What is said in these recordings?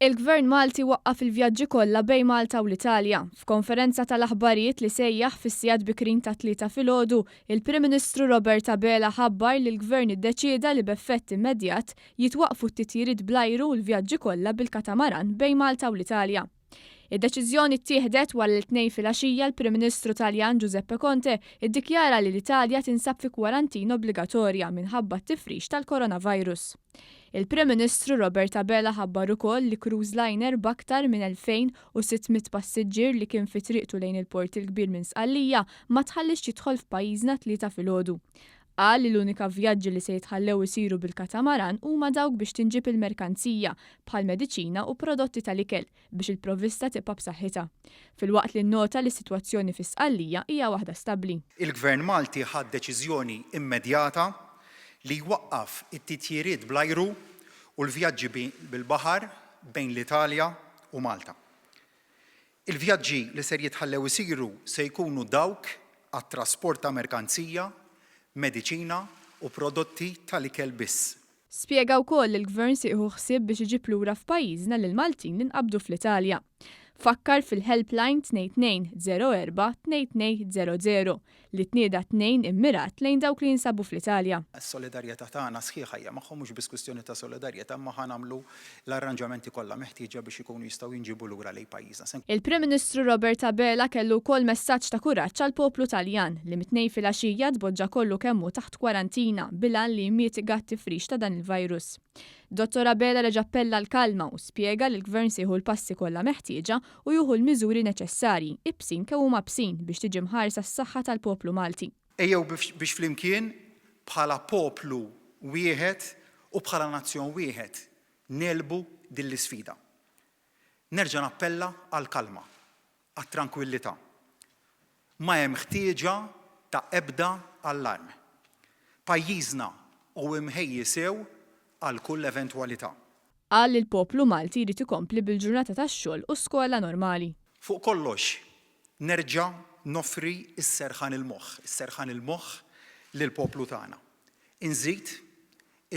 Il-Gvern Malti waqqaf il-vjaġġi kollha bejn Malta u l-Italja. F'konferenza tal-aħbarijiet li sejjaħ fis-sigħat bikrin ta' 3 filgħodu, il-Prim Ministru Robert Abela ħabbar li l-Gvern iddeċieda li b'effett immedjat jitwaqqfu t-titjiriet bl-ajru u l-vjaġġi kollha bil-katamaran bejn Malta u l-Italja. Id-deċiżjoni ttieħdet wara l-2 filgħaxija l-Prim Ministru Taljan Giuseppe Conte iddikjara li l-Italja tinsab fi kwarantina obbligatorja minħabba t-tifrix tal-coronavirus. Il-Prim Ministru Robert Abela ħabbar ukoll li cruise liner b'aktar minn 2600 passiġġier li kien fi triqtu lejn il-port il-kbir minn Sqallija ma tħallix jidħol f'pajjiżna 3 filgħodu. Qal li l-unika vjaġġi li se jitħallew isiru bil-katamaran huma dawk biex tinġib il-merkanzija bħal mediċina u prodotti tal-ikel biex il-provvista tibqa' b'saħħitha. Filwaqt li nnota li s-sitwazzjoni fi Sqallija hija waħda stabbli. Il-Gvern Malti ħadd deċiżjoni immedjata li jwaqqaf it-titjiriet bl-ajru u l-vjaġġi bil-baħar bejn l-Italja u Malta. Il-vjaġġi li ser jitħallew isiru se jkunu dawk għat-trasport ta' merkanzija, mediċina u prodotti tal-ikel biss. Spjega wkoll li l-Gvern sieħu ħsieb biex iġib lura f'pajjiżna lil Maltin li nqabdu fl-Italja. Fakkar fil-helpline 2204-2200 li tnieda 2 immirat lejn dawk li jinsabu fl-Italja. Is-solidarjetà tagħna sħiħa hija magħhom mhux biss kwistjoni ta' solidarjetà imma ħanamlu l-arranġamenti kollha meħtieġa biex ikunu jistgħu jinġibu lura lejn pajjiżna. Il-Prim Ministru Robert Abela kellu wkoll messaġġ ta' kuraġġ għall-poplu Taljan li mit-2 filgħaxija tboġġa kollu kemmu taħt kwarantina bilan li jmietiga t-tifrix ta' dan il-virus. Dottor Abela reġa' appella l-kalma u spjega li l-Gvern sieħu l-passi kollha meħtieġa u juhu l-miżuri neċessarji ibsin kemm huma bsin biex tiġi mħarsa s-saħħa tal-poplu Malti. Ejjew biex flimkien bħala poplu wieħed u bħala nazzjon wieħed nelbu din l-isfida. Nerġa' nappella għall-kalma, għat-tranquillità. Ma hemm ħtieġa ta' ebda allarm. Pajjiżna u imħejji sew għal kull eventwalità. Qal li l-poplu Malti jrid ikompli bil-ġurnata tax-xogħol u skola normali. Fuq kollox, nerġa' noffri s-serħan il-moħħ lill-poplu tagħna. Inżid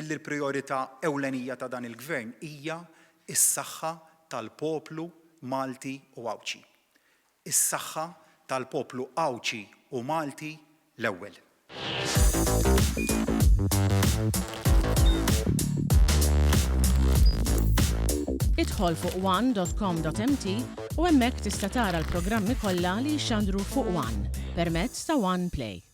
illi l-prijorità ewlenija ta' dan il-Gvern hija s-saħħa tal-poplu Malti u Awċi. Is-saħħa tal-poplu Awċi u Malti l-ewwel. Idħol fuq one.com.mt u hemmhekk tista' tara l-programmi kollha li jxandru fuq One permezz ta' One Play.